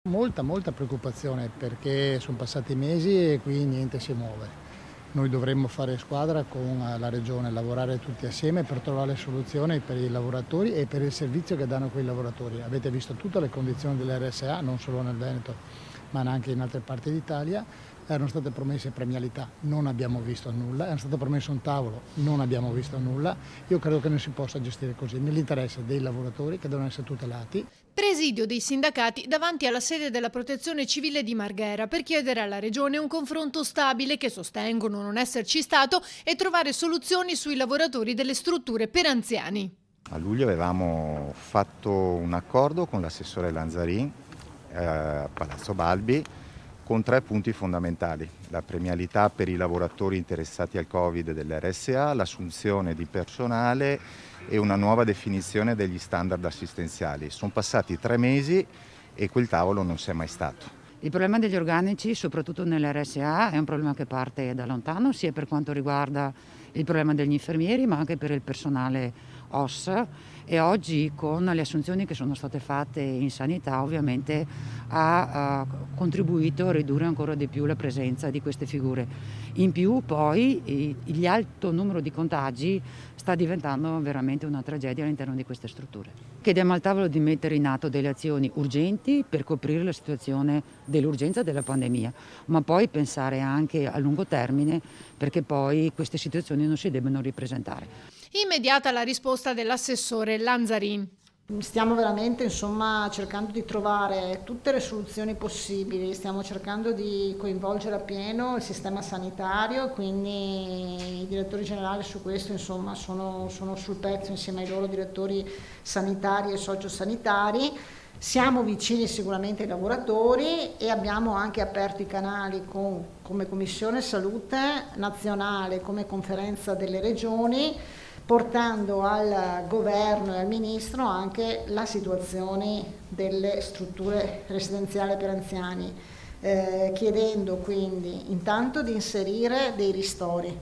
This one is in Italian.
Molta preoccupazione perché sono passati mesi e qui niente si muove. Noi dovremmo fare squadra con la Regione, lavorare tutti assieme per trovare soluzioni per i lavoratori e per il servizio che danno quei lavoratori. Avete visto tutte le condizioni dell'RSA, non solo nel Veneto, ma anche in altre parti d'Italia. Erano state promesse premialità, non abbiamo visto nulla, era stato promesso un tavolo, non abbiamo visto nulla. Io credo che non si possa gestire così, nell'interesse dei lavoratori che devono essere tutelati. Presidio dei sindacati davanti alla sede della Protezione Civile di Marghera per chiedere alla Regione un confronto stabile, che sostengono non esserci stato, e trovare soluzioni sui lavoratori delle strutture per anziani. A luglio avevamo fatto un accordo con l'assessore Lanzarin a Palazzo Balbi con 3 punti fondamentali: la premialità per i lavoratori interessati al Covid dell'RSA, l'assunzione di personale e una nuova definizione degli standard assistenziali. Sono passati 3 mesi e quel tavolo non c'è mai stato. Il problema degli organici, soprattutto nell'RSA, è un problema che parte da lontano, sia per quanto riguarda il problema degli infermieri, ma anche per il personale OSS, e oggi con le assunzioni che sono state fatte in sanità ovviamente ha contribuito a ridurre ancora di più la presenza di queste figure. In più poi l'alto numero di contagi sta diventando veramente una tragedia all'interno di queste strutture. Chiediamo al tavolo di mettere in atto delle azioni urgenti per coprire la situazione dell'urgenza della pandemia, ma poi pensare anche a lungo termine perché poi queste situazioni non si debbano ripresentare. Immediata la risposta dell'assessore Lanzarin. Stiamo veramente cercando di trovare tutte le soluzioni possibili, stiamo cercando di coinvolgere appieno il sistema sanitario, quindi i direttori generali su questo sono sul pezzo insieme ai loro direttori sanitari e sociosanitari. Siamo vicini sicuramente ai lavoratori e abbiamo anche aperto i canali come Commissione Salute nazionale, come Conferenza delle Regioni, portando al governo e al ministro anche la situazione delle strutture residenziali per anziani, chiedendo quindi intanto di inserire dei ristori.